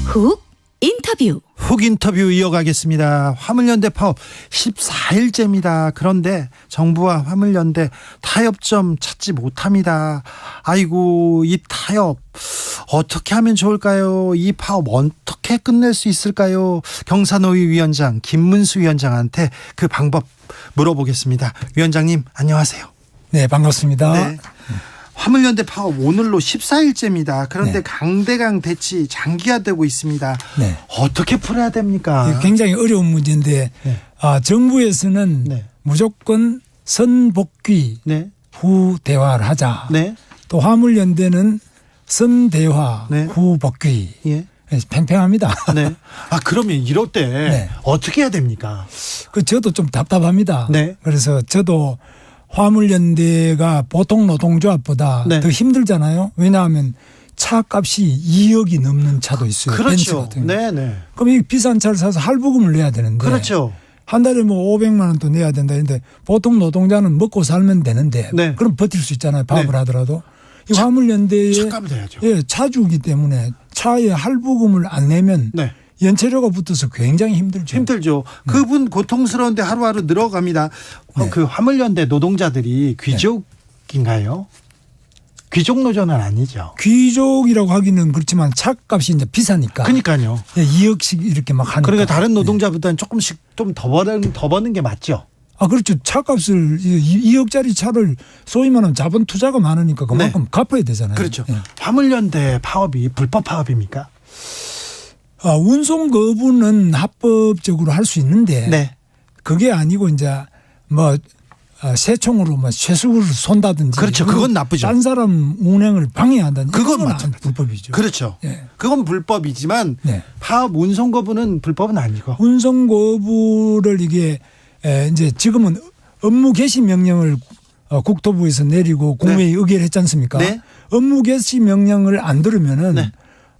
훅 인터뷰. 훅 인터뷰 이어가겠습니다. 화물연대 파업 14일째입니다. 그런데 정부와 화물연대 타협점 찾지 못합니다. 아이고, 이 타협 어떻게 하면 좋을까요? 이 파업 어떻게 끝낼 수 있을까요? 경사노위 위원장 김문수 위원장한테 그 방법 물어보겠습니다. 위원장님 안녕하세요. 네, 반갑습니다. 네. 화물연대 파업 오늘로 14일째입니다. 그런데 네. 강대강 대치 장기화되고 있습니다. 네. 어떻게 풀어야 됩니까? 굉장히 어려운 문제인데 네. 정부에서는 네. 무조건 선복귀 네. 후 대화를 하자. 네. 또 화물연대는 선대화 네. 후 복귀. 예. 팽팽합니다. 네. 아, 그러면 이럴 때 네. 어떻게 해야 됩니까? 저도 좀 답답합니다. 네. 그래서 저도 화물연대가 보통 노동조합보다 네. 더 힘들잖아요. 왜냐하면 차값이 2억이 넘는 차도 있어요. 벤츠 그렇죠. 같은 거. 네네. 그럼 이 비싼 차를 사서 할부금을 내야 되는데. 그렇죠. 한 달에 뭐 500만 원 또 내야 된다 했는데 보통 노동자는 먹고 살면 되는데 네. 그럼 버틸 수 있잖아요. 파업을 네. 하더라도. 이 화물연대의 차값을 내야죠. 예, 차주기 때문에 차에 할부금을 안 내면 네. 연체료가 붙어서 굉장히 힘들죠. 힘들죠. 그분 고통스러운데 하루하루 늘어갑니다. 네. 그 화물연대 노동자들이 귀족인가요? 귀족 노조는 아니죠. 귀족이라고 하기는 그렇지만 차값이 이제 비싸니까. 그러니까요. 예, 2억씩 이렇게 막 하니까. 그러니까 다른 노동자보다는 조금씩 좀 더 버는 게 맞죠. 아, 그렇죠. 차값을 2억짜리 차를 소위 말하면 자본 투자가 많으니까 그만큼 네. 갚아야 되잖아요. 그렇죠. 예. 화물연대 파업이 불법 파업입니까? 운송 거부는 합법적으로 할 수 있는데 네. 그게 아니고 이제 뭐 새총으로 뭐 쇠수를 쏜다든지 그렇죠. 그건 나쁘죠. 딴 사람 운행을 방해한다든지 그건 이건 맞죠. 불법이죠. 그렇죠. 예. 그건 불법이지만 네. 파업 운송 거부는 불법은 아니고. 운송 거부를 이게 이제 지금은 업무 개시 명령을 국토부에서 내리고 국무회의 의결을 했지 않습니까? 네. 업무 개시 명령을 안 들으면은 네.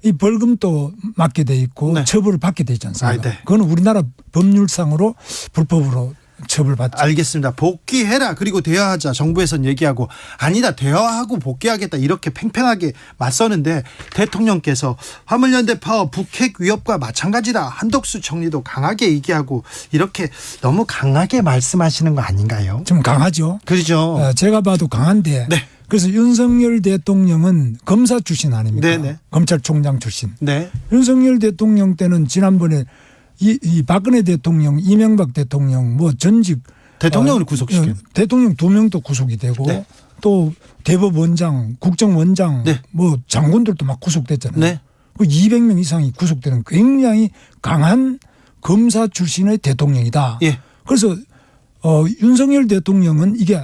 이 벌금도 맞게 돼 있고 네. 처벌을 받게 돼 있지 않습니까? 아, 네. 그건 우리나라 법률상으로 불법으로 처벌받죠. 알겠습니다. 복귀해라. 그리고 대화하자. 정부에선 얘기하고 아니다. 대화하고 복귀하겠다. 이렇게 팽팽하게 맞서는데 대통령께서 화물연대 파업 북핵 위협과 마찬가지다. 한덕수 총리도 강하게 얘기하고 이렇게 너무 강하게 말씀하시는 거 아닌가요? 좀 강하죠. 그렇죠. 제가 봐도 강한데 네. 그래서 윤석열 대통령은 검사 출신 아닙니까? 네네. 검찰총장 출신. 네. 윤석열 대통령 때는 지난번에 이 박근혜 대통령, 이명박 대통령 뭐 전직 대통령을 구속시킨. 대통령 2명도 구속이 되고 네. 또 대법원장, 국정원장 네. 뭐 장군들도 막 구속됐잖아요. 네. 그 200명 이상이 구속되는 굉장히 강한 검사 출신의 대통령이다. 예. 그래서 윤석열 대통령은 이게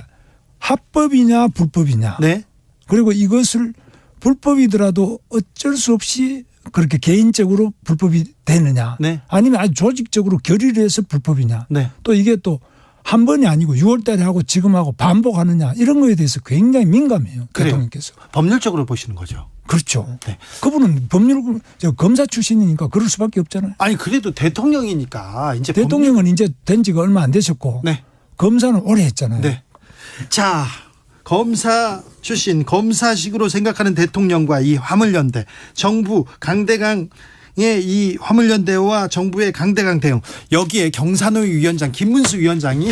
합법이냐 불법이냐. 네. 그리고 이것을 불법이더라도 어쩔 수 없이 그렇게 개인적으로 불법이 되느냐. 네. 아니면 아주 조직적으로 결의를 해서 불법이냐. 네. 또 이게 또 한 번이 아니고 6월 달에 하고 지금 하고 반복하느냐. 이런 거에 대해서 굉장히 민감해요. 그래요. 대통령께서. 법률적으로 보시는 거죠. 그렇죠. 네. 그분은 검사 출신이니까 그럴 수밖에 없잖아요. 아니 그래도 대통령이니까 이제 대통령은 이제 된 지가 얼마 안 되셨고 네. 검사는 오래 했잖아요. 네. 자, 검사 출신 검사식으로 생각하는 대통령과 이 화물연대 정부 강대강의 이 화물연대와 정부의 강대강 대응 여기에 경사노위 위원장 김문수 위원장이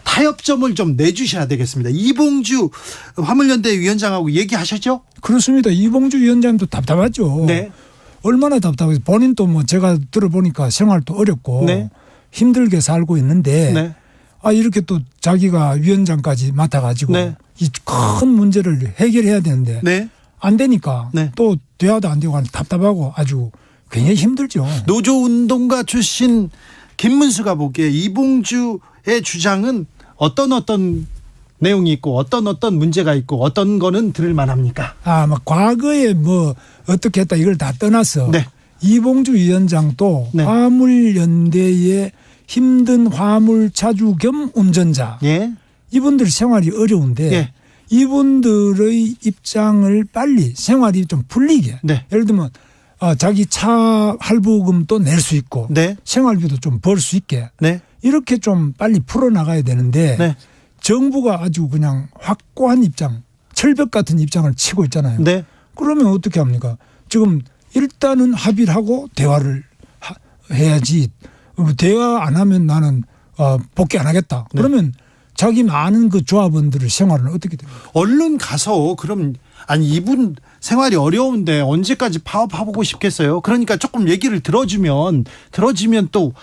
타협점을 좀 내주셔야 되겠습니다. 이봉주 화물연대 위원장하고 얘기하셨죠? 그렇습니다. 이봉주 위원장도 답답하죠. 네. 얼마나 답답해요. 본인도 뭐 제가 들어보니까 생활도 어렵고 네. 힘들게 살고 있는데 네. 이렇게 또 자기가 위원장까지 맡아가지고 네. 이 큰 문제를 해결해야 되는데 네. 안 되니까 네. 또 대화도 안 되고 답답하고 아주 굉장히 힘들죠. 노조운동가 출신 김문수가 보기에 이봉주의 주장은 어떤 내용이 있고 어떤 문제가 있고 어떤 거는 들을 만합니까? 막 과거에 뭐 어떻게 했다 이걸 다 떠나서 네. 이봉주 위원장도 네. 화물연대의 힘든 화물 차주 겸 운전자 예. 이분들 생활이 어려운데 예. 이분들의 입장을 빨리 생활이 좀 풀리게. 네. 예를 들면 자기 차 할부금도 낼 수 있고 네. 생활비도 좀 벌 수 있게 네. 이렇게 좀 빨리 풀어나가야 되는데 네. 정부가 아주 그냥 확고한 입장, 철벽 같은 입장을 치고 있잖아요. 네. 그러면 어떻게 합니까? 지금 일단은 합의를 하고 대화를 해야지. 대화 안 하면 나는 복귀 안 하겠다. 네. 그러면 자기 많은 그 조합원들의 생활은 어떻게 됩니까? 얼른 가서 그럼 아니 이분 생활이 어려운데 언제까지 파업하고 싶겠어요. 그러니까 조금 얘기를 들어주면 또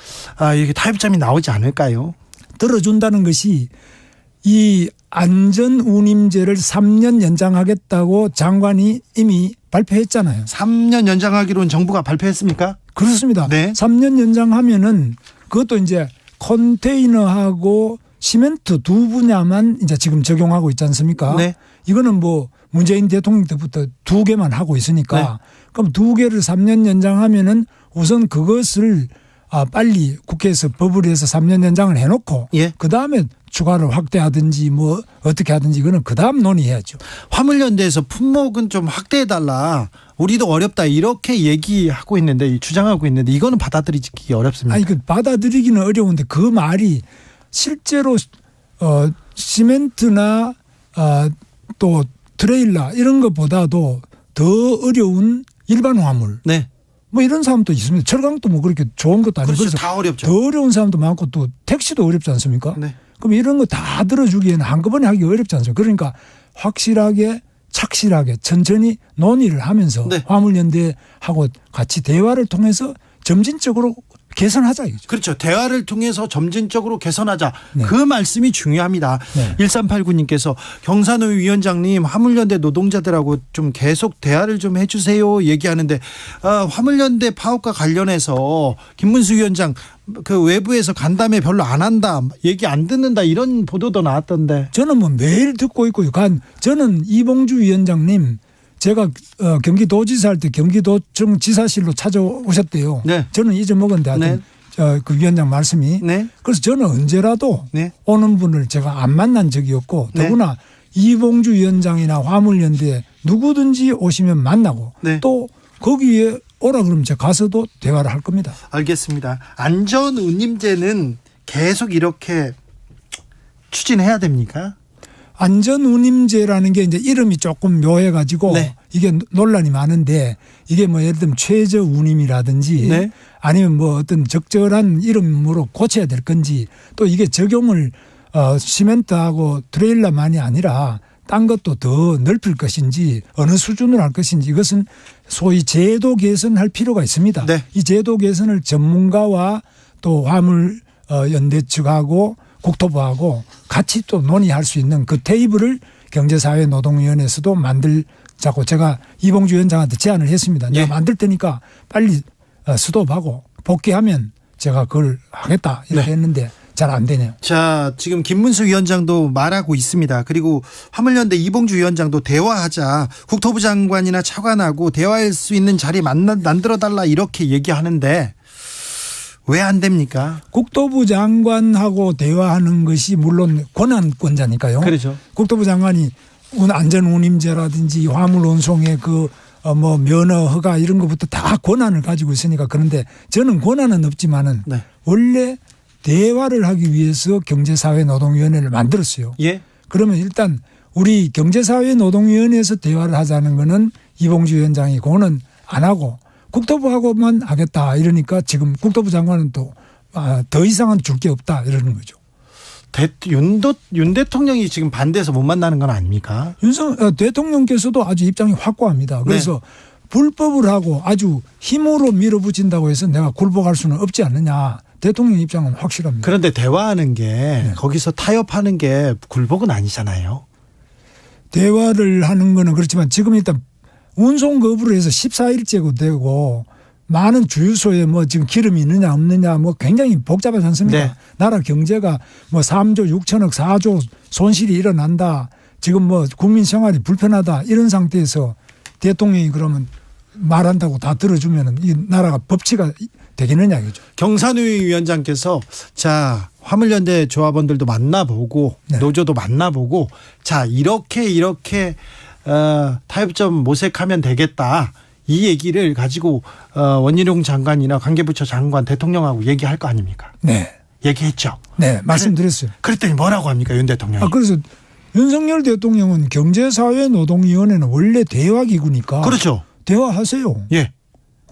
이게 타협점이 나오지 않을까요? 들어준다는 것이 이 안전운임제를 3년 연장하겠다고 장관이 이미 발표했잖아요. 3년 연장하기로는 정부가 발표했습니까? 그렇습니다. 네. 3년 연장하면은 그것도 이제 컨테이너하고 시멘트 두 분야만 이제 지금 적용하고 있지 않습니까? 네. 이거는 뭐 문재인 대통령 때부터 2개만 하고 있으니까 네. 그럼 2개를 3년 연장하면은 우선 그것을 빨리 국회에서 법을 해서 3년 연장을 해놓고 예. 그다음에 추가를 확대하든지 뭐 어떻게 하든지 이거는 그다음 논의해야죠. 화물연대에서 품목은 좀 확대해달라. 우리도 어렵다 이렇게 얘기하고 있는데 주장하고 있는데 이거는 받아들이기 어렵습니다. 아니 그 받아들이기는 어려운데 그 말이 실제로 시멘트나 또 트레일러 이런 것보다도 더 어려운 일반 화물 네. 뭐 이런 사람도 있습니다. 철강도 뭐 그렇게 좋은 것도 아니고 그렇죠. 그래서 다 어렵죠. 더 어려운 사람도 많고 또 택시도 어렵지 않습니까? 네. 그럼 이런 거 다 들어주기에는 한꺼번에 하기 어렵지 않습니까? 그러니까 확실하게 착실하게 천천히 논의를 하면서 네. 화물연대하고 같이 대화를 통해서 점진적으로 개선하자 이거죠. 그렇죠. 대화를 통해서 점진적으로 개선하자. 네. 그 말씀이 중요합니다. 네. 1389님께서 경산호 위원장님 화물연대 노동자들하고 좀 계속 대화를 좀 해주세요 얘기하는데 화물연대 파업과 관련해서 김문수 위원장 그 외부에서 간담회 별로 안 한다 얘기 안 듣는다 이런 보도도 나왔던데. 저는 뭐 매일 듣고 있고요. 저는 이봉주 위원장님 제가 경기도지사 할 때 경기도청 지사실로 찾아오셨대요. 네. 저는 잊어먹었는데 하여튼 그 위원장 말씀이. 네. 그래서 저는 언제라도 네. 오는 분을 제가 안 만난 적이 없고 네. 더구나 이봉주 위원장이나 화물연대 누구든지 오시면 만나고 네. 또 거기에 오라 그러면 제가 가서도 대화를 할 겁니다. 알겠습니다. 안전운임제는 계속 이렇게 추진해야 됩니까? 안전운임제라는 게 이제 이름이 조금 묘해가지고 네. 이게 논란이 많은데 이게 뭐 예를 들면 최저운임이라든지 네. 아니면 뭐 어떤 적절한 이름으로 고쳐야 될 건지 또 이게 적용을 시멘트하고 트레일러만이 아니라 딴 것도 더 넓힐 것인지 어느 수준으로 할 것인지 이것은 소위 제도 개선할 필요가 있습니다. 네. 이 제도 개선을 전문가와 또 화물연대 측하고 국토부하고 같이 또 논의할 수 있는 그 테이블을 경제사회노동위원회에서도 만들자고 제가 이봉주 위원장한테 제안을 했습니다. 예. 내가 만들 테니까 빨리 스톱하고 복귀하면 제가 그걸 하겠다 이렇게 네. 했는데 잘 안 되네요. 자, 지금 김문수 위원장도 말하고 있습니다. 그리고 화물연대 이봉주 위원장도 대화하자. 국토부 장관이나 차관하고 대화할 수 있는 자리 만들어달라 이렇게 얘기하는데 왜 안 됩니까? 국토부 장관하고 대화하는 것이 물론 권한권자니까요. 그렇죠. 국토부 장관이 안전운임제라든지 화물 운송의 뭐 면허 허가 이런 것부터 다 권한을 가지고 있으니까 그런데 저는 권한은 없지만은 네. 원래 대화를 하기 위해서 경제사회노동위원회를 만들었어요. 예. 그러면 일단 우리 경제사회노동위원회에서 대화를 하자는 거는 이봉주 위원장이 그거는 안 하고 국토부하고만 하겠다 이러니까 지금 국토부 장관은 또 더 이상은 줄 게 없다 이러는 거죠. 윤 대통령이 지금 반대해서 못 만나는 건 아닙니까? 대통령께서도 아주 입장이 확고합니다. 그래서 불법을 하고 아주 힘으로 밀어붙인다고 해서 내가 굴복할 수는 없지 않느냐. 대통령 입장은 확실합니다. 그런데 대화하는 게 거기서 타협하는 게 굴복은 아니잖아요. 대화를 하는 거는 그렇지만 지금 일단 운송 거부를 해서 14일째고 되고 많은 주유소에 뭐 지금 기름이 있느냐 없느냐 뭐 굉장히 복잡하지 않습니까? 네. 나라 경제가 뭐 3조 6천억 4조 손실이 일어난다. 지금 뭐 국민 생활이 불편하다. 이런 상태에서 대통령이 그러면 말한다고 다 들어주면 이 나라가 법치가 되겠느냐 이거죠. 경산위 위원장께서 자 화물연대 조합원들도 만나보고 네. 노조도 만나보고 자 이렇게 타협점 모색하면 되겠다. 이 얘기를 가지고 원희룡 장관이나 관계부처 장관 대통령하고 얘기할 거 아닙니까? 네. 얘기했죠. 네, 말씀드렸어요. 그랬더니 뭐라고 합니까, 윤 대통령이? 그래서 윤석열 대통령은 경제사회노동위원회는 원래 대화기구니까. 그렇죠. 대화하세요. 예.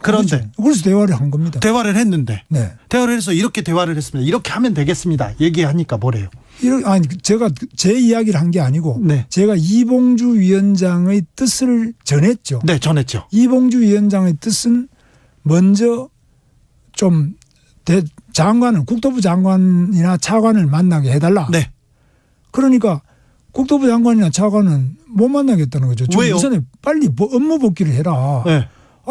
그런데 그래서 대화를 한 겁니다. 대화를 했는데 네. 대화를 해서 이렇게 대화를 했습니다. 이렇게 하면 되겠습니다. 얘기하니까 뭐래요? 아니 제가 제 이야기를 한 게 아니고 네. 제가 이봉주 위원장의 뜻을 전했죠. 네, 전했죠. 이봉주 위원장의 뜻은 먼저 좀 장관을 국토부 장관이나 차관을 만나게 해달라. 네. 그러니까 국토부 장관이나 차관은 못 만나겠다는 거죠. 왜요? 우선에 빨리 업무 복귀를 해라. 네.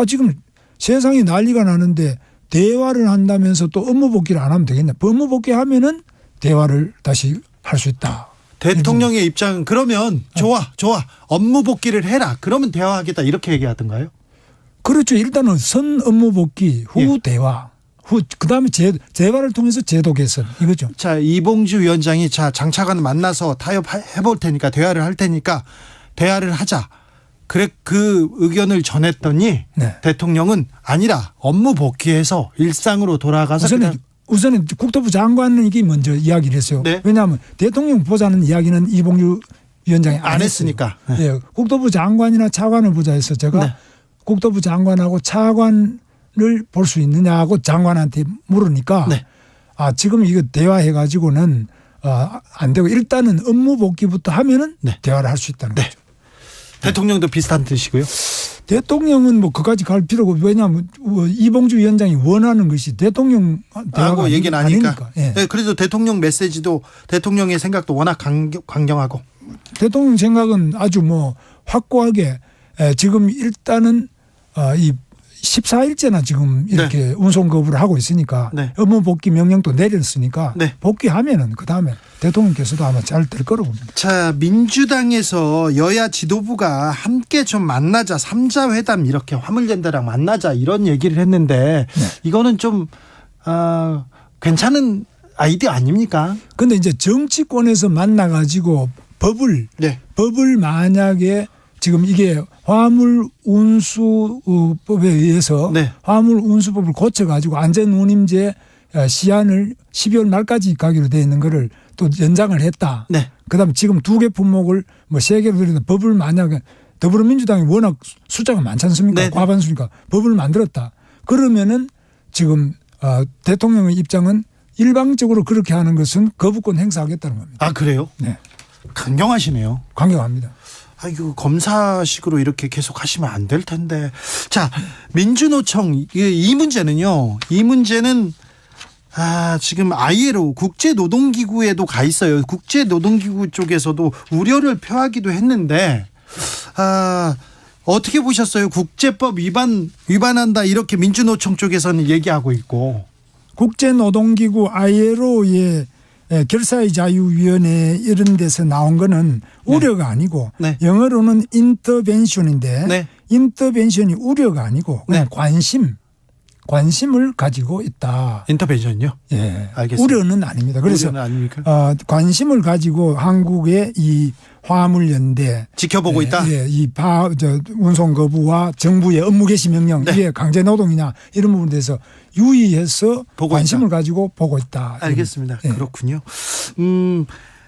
지금 세상이 난리가 나는데 대화를 한다면서 또 업무 복귀를 안 하면 되겠냐. 업무 복귀하면은 대화를 다시 할 수 있다. 대통령의 입장은 그러면 좋아 업무 복귀를 해라. 그러면 대화하겠다 이렇게 얘기하던가요? 그렇죠. 일단은 선 업무 복귀 후 대화. 그다음에 재발을 통해서 제도 개선 이거죠. 자, 이봉주 위원장이 자 장차관 만나서 타협해볼 테니까 대화를 할 테니까 대화를 하자. 그래 그 의견을 전했더니 네. 대통령은 아니라 업무 복귀해서 일상으로 돌아가서 우선은 국토부 장관은 이게 먼저 이야기를 했어요. 네. 왜냐하면 대통령 보자는 이야기는 이봉주 위원장이 안 했으니까. 네. 네. 국토부 장관이나 차관을 보자 해서 제가 네. 국토부 장관하고 차관을 볼 수 있느냐고 장관한테 물으니까 네. 지금 이거 대화해가지고는 안 되고 일단은 업무 복귀부터 하면은 네. 대화를 할 수 있다는 네. 거죠. 대통령도 비슷한 뜻이고요. 대통령은 뭐 그까지 갈 필요가 왜냐하면 이봉주 위원장이 원하는 것이 대통령 대화가 얘기는 아니니까. 예. 네, 그래도 대통령 메시지도 대통령의 생각도 워낙 강경하고. 대통령 생각은 아주 뭐 확고하게 지금 일단은 이 14일째나 지금 이렇게 운송 거부를 하고 있으니까 네. 업무 복귀 명령도 내렸으니까 네. 복귀하면은 그다음에 대통령께서도 아마 잘 될 거라고 봅니다. 자, 민주당에서 여야 지도부가 함께 좀 만나자 3자 회담 이렇게 화물연대랑 만나자 이런 얘기를 했는데 네. 이거는 좀 괜찮은 아이디어 아닙니까? 근데 이제 정치권에서 만나 가지고 법을 만약에 지금 이게 화물운수법에 의해서 네. 화물운수법을 고쳐가지고 안전운임제 시한을 12월 말까지 가기로 되어 있는 거를 또 연장을 했다. 네. 그다음에 지금 2개 품목을 뭐 3개로 들이는 법을 만약에 더불어민주당이 워낙 숫자가 많지 않습니까? 네. 과반수니까 법을 만들었다. 그러면은 지금 대통령의 입장은 일방적으로 그렇게 하는 것은 거부권 행사하겠다는 겁니다. 아, 그래요? 네. 강경하시네요. 강경합니다. 아이고, 검사식으로 이렇게 계속 하시면 안 될 텐데. 자, 민주노총 이 문제는요. 이 문제는 지금 ILO 국제노동기구에도 가 있어요. 국제노동기구 쪽에서도 우려를 표하기도 했는데 어떻게 보셨어요? 국제법 위반한다 이렇게 민주노총 쪽에서는 얘기하고 있고. 국제노동기구 ILO의 결사의 자유위원회 이런 데서 나온 거는 우려가 아니고 네. 영어로는 인터벤션인데 네. 인터벤션이 우려가 아니고 그냥 관심을 가지고 있다. 인터벤션요? 예, 알겠습니다. 우려는 아닙니다. 그래서 우려는 아닙니까? 관심을 가지고 한국의 이 화물연대 지켜보고 있다. 예, 이 운송 거부와 정부의 업무 개시 명령 네. 이게 강제 노동이냐 이런 부분에 대해서 유의해서 관심을 가지고 보고 있다. 알겠습니다. 예. 그렇군요.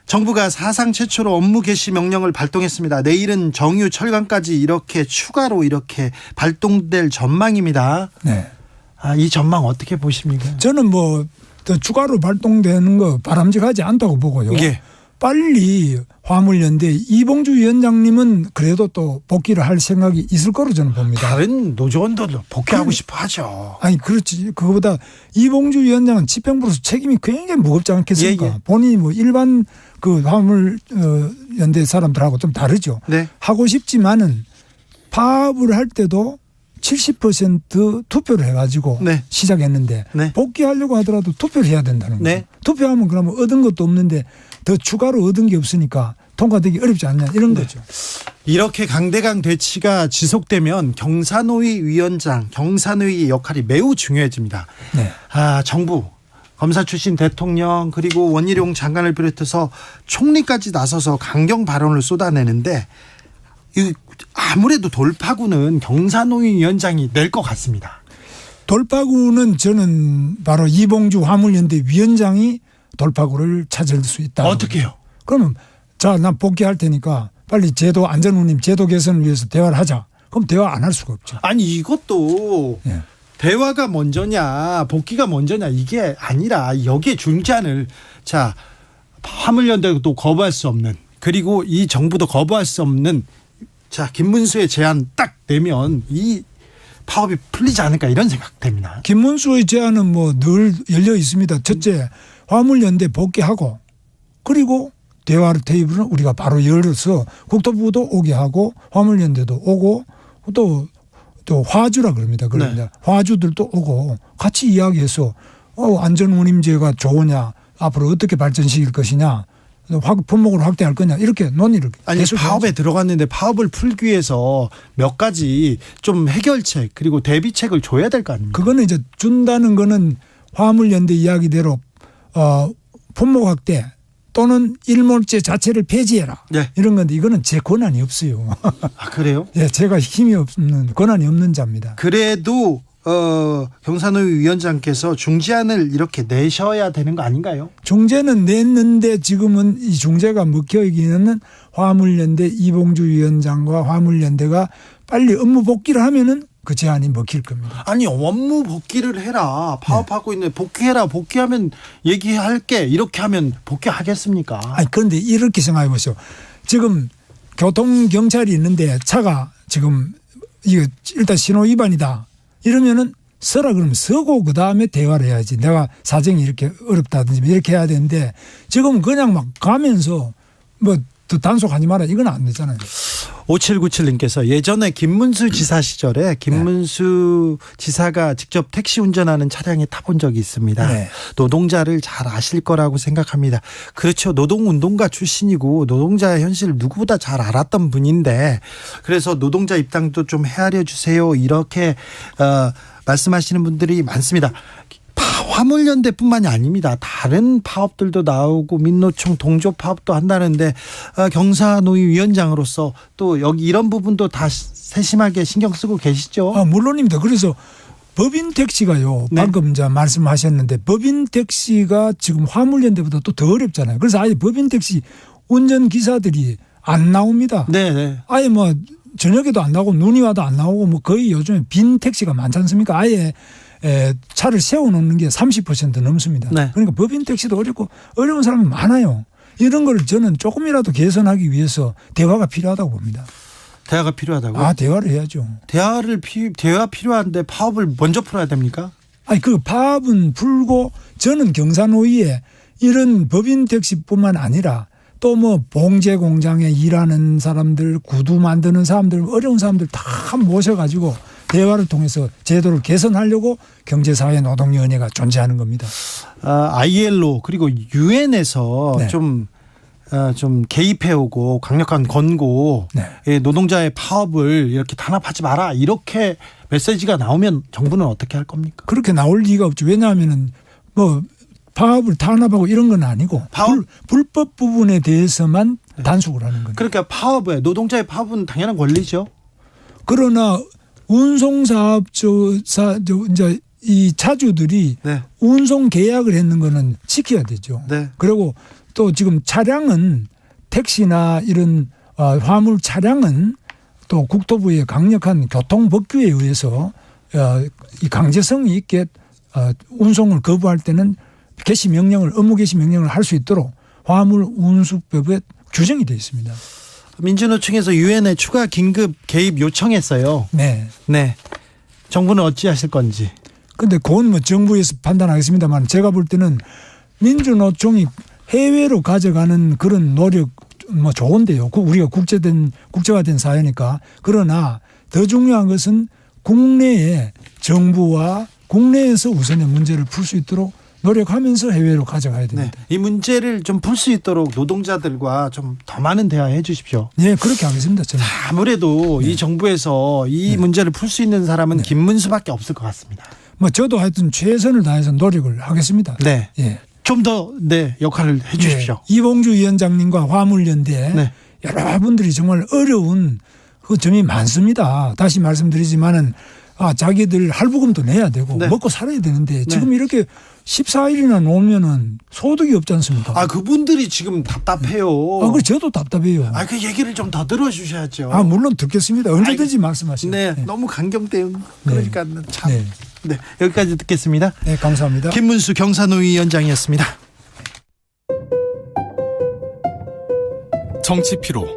정부가 사상 최초로 업무 개시 명령을 발동했습니다. 내일은 정유 철강까지 이렇게 추가로 이렇게 발동될 전망입니다. 네. 이 전망 어떻게 보십니까? 저는 뭐 더 추가로 발동되는 거 바람직하지 않다고 보고요. 예. 빨리 화물연대 이봉주 위원장님은 그래도 또 복귀를 할 생각이 있을 거로 저는 봅니다. 다른 노조원들도 복귀하고 싶어 하죠. 아니 그렇지. 그거보다 이봉주 위원장은 집행부로서 책임이 굉장히 무겁지 않겠습니까? 예. 본인이 뭐 일반 그 화물연대 사람들하고 좀 다르죠. 네. 하고 싶지만은 파업을 할 때도 70% 투표를 해가지고 네. 시작했는데 네. 복귀하려고 하더라도 투표를 해야 된다는 거죠. 네. 투표하면 그러면 얻은 것도 없는데 더 추가로 얻은 게 없으니까 통과되기 어렵지 않냐 이런 거죠. 이렇게 강대강 대치가 지속되면 경사노위 위원장, 경사노위의 역할이 매우 중요해집니다. 네. 정부 검사 출신 대통령 그리고 원희룡 장관을 비롯해서 총리까지 나서서 강경 발언을 쏟아내는데 아무래도 돌파구는 경사노위 위원장이 낼 것 같습니다. 돌파구는 저는 바로 이봉주 화물연대 위원장이 돌파구를 찾을 수 있다. 어떻게 해요? 그러면 자, 난 복귀할 테니까 빨리 제도 안전운임 제도 개선을 위해서 대화를 하자. 그럼 대화 안 할 수가 없죠. 아니 이것도 예. 대화가 먼저냐 복귀가 먼저냐 이게 아니라 여기에 중재안을 자 화물연대도 거부할 수 없는 그리고 이 정부도 거부할 수 없는 자 김문수의 제안 딱 내면 이 파업이 풀리지 않을까 이런 생각됩니다. 김문수의 제안은 뭐 늘 열려 있습니다. 첫째 화물연대 복귀하고 그리고 대화 테이블은 우리가 바로 열어서 국토부도 오게 하고 화물연대도 오고 또 화주라 그럽니다. 그러면 네. 화주들도 오고 같이 이야기해서 안전운임제가 좋으냐 앞으로 어떻게 발전시킬 것이냐 품목을 확대할 거냐 이렇게 논의를 아니 파업에 들어갔는데 파업을 풀기 위해서 몇 가지 좀 해결책 그리고 대비책을 줘야 될 거 아닙니까? 그거는 이제 준다는 거는 화물연대 이야기대로 품목 확대 또는 일몰제 자체를 폐지해라. 네. 이런 건데 이거는 제 권한이 없어요. 아 그래요? 예, 제가 힘이 없는 권한이 없는 자입니다. 그래도 경사노위 위원장께서 중재안을 이렇게 내셔야 되는 거 아닌가요? 중재는 냈는데 지금은 이 중재가 먹혀 있기는 화물연대 이봉주 위원장과 화물연대가 빨리 업무 복귀를 하면은 그 제안이 먹힐 겁니다. 아니 업무 복귀를 해라. 파업하고 있는데 복귀해라. 복귀하면 얘기할게. 이렇게 하면 복귀하겠습니까? 아니 그런데 이렇게 생각해 보세요. 지금 교통경찰이 있는데 차가 지금 이거 일단 신호 위반이다. 이러면은 서라 그러면 서고 그다음에 대화를 해야지. 내가 사정이 이렇게 어렵다든지 이렇게 해야 되는데 지금 그냥 막 가면서 뭐 더 단속하지 마라 이건 안 되잖아요. 5797님께서 예전에 김문수 지사 시절에 김문수 지사가 직접 택시 운전하는 차량에 타본 적이 있습니다. 네. 노동자를 잘 아실 거라고 생각합니다. 그렇죠. 노동운동가 출신이고 노동자의 현실을 누구보다 잘 알았던 분인데 그래서 노동자 입장도 좀 헤아려 주세요. 이렇게 말씀하시는 분들이 많습니다. 화물연대뿐만이 아닙니다. 다른 파업들도 나오고 민노총 동조 파업도 한다는데 경사노위 위원장으로서 또 여기 이런 부분도 다 세심하게 신경 쓰고 계시죠? 물론입니다. 그래서 법인 택시가요. 네. 방금 이제 말씀하셨는데 법인 택시가 지금 화물연대보다 또 더 어렵잖아요. 그래서 아예 법인 택시 운전 기사들이 안 나옵니다. 네. 아예 뭐 저녁에도 안 나오고 눈이 와도 안 나오고 뭐 거의 요즘에 빈 택시가 많지 않습니까? 아예 차를 세워놓는 게 30% 넘습니다. 네. 그러니까 법인 택시도 어렵고 어려운 사람이 많아요. 이런 걸 저는 조금이라도 개선하기 위해서 대화가 필요하다고 봅니다. 대화가 필요하다고요? 대화를 해야죠. 대화 필요한데 파업을 먼저 풀어야 됩니까? 아니 그 파업은 풀고 저는 경사노위에 이런 법인 택시뿐만 아니라 또 뭐 봉제 공장에 일하는 사람들, 구두 만드는 사람들, 어려운 사람들 다 모셔가지고 대화를 통해서 제도를 개선하려고 경제사회 노동위원회가 존재하는 겁니다. ILO 그리고 유엔에서 네. 좀 개입해오고 강력한 권고 네. 노동자의 파업을 이렇게 탄압하지 마라 이렇게 메시지가 나오면 정부는 어떻게 할 겁니까? 그렇게 나올 리가 없죠. 왜냐하면은 뭐 파업을 탄압하고 이런 건 아니고 불법 부분에 대해서만 단속을 하는 거죠. 그러니까 파업에 노동자의 파업은 당연한 권리죠. 그러나 운송사업자 이제 이 차주들이 네. 운송 계약을 했는 거는 지켜야 되죠. 네. 그리고 또 지금 차량은 택시나 이런 화물 차량은 또 국토부의 강력한 교통법규에 의해서 이 강제성이 있게 운송을 거부할 때는 업무 개시 명령을 할 수 있도록 화물 운수법에 규정이 되어 있습니다. 민주노총에서 유엔에 추가 긴급 개입 요청했어요. 네. 정부는 어찌하실 건지. 근데 그건 뭐 정부에서 판단하겠습니다만 제가 볼 때는 민주노총이 해외로 가져가는 그런 노력 뭐 좋은데요. 우리가 국제화된 사회니까. 그러나 더 중요한 것은 국내에 정부와 국내에서 우선의 문제를 풀 수 있도록 노력하면서 해외로 가져가야 됩니다. 네. 이 문제를 좀 풀 수 있도록 노동자들과 좀 더 많은 대화해 주십시오. 네, 그렇게 하겠습니다. 저는. 아무래도 이 정부에서 이 문제를 풀 수 있는 사람은 김문수밖에 없을 것 같습니다. 뭐 저도 하여튼 최선을 다해서 노력을 하겠습니다. 네. 예. 좀 더 역할을 해 주십시오. 예. 이봉주 위원장님과 화물연대 네. 여러분들이 정말 어려운 그 점이 많습니다. 다시 말씀드리지만은 자기들 할부금도 내야 되고 네. 먹고 살아야 되는데 지금 이렇게 14일이나 놓으면은 소득이 없지 않습니까? 그분들이 지금 답답해요. 그래 저도 답답해요. 그 얘기를 좀 더 들어주셔야죠. 물론 듣겠습니다. 언제든지 말씀하시죠. 네, 네. 너무 강경돼요. 그러니까 참. 네. 네, 여기까지 듣겠습니다. 네, 감사합니다. 김문수 경산노 위원장이었습니다. 정치 피로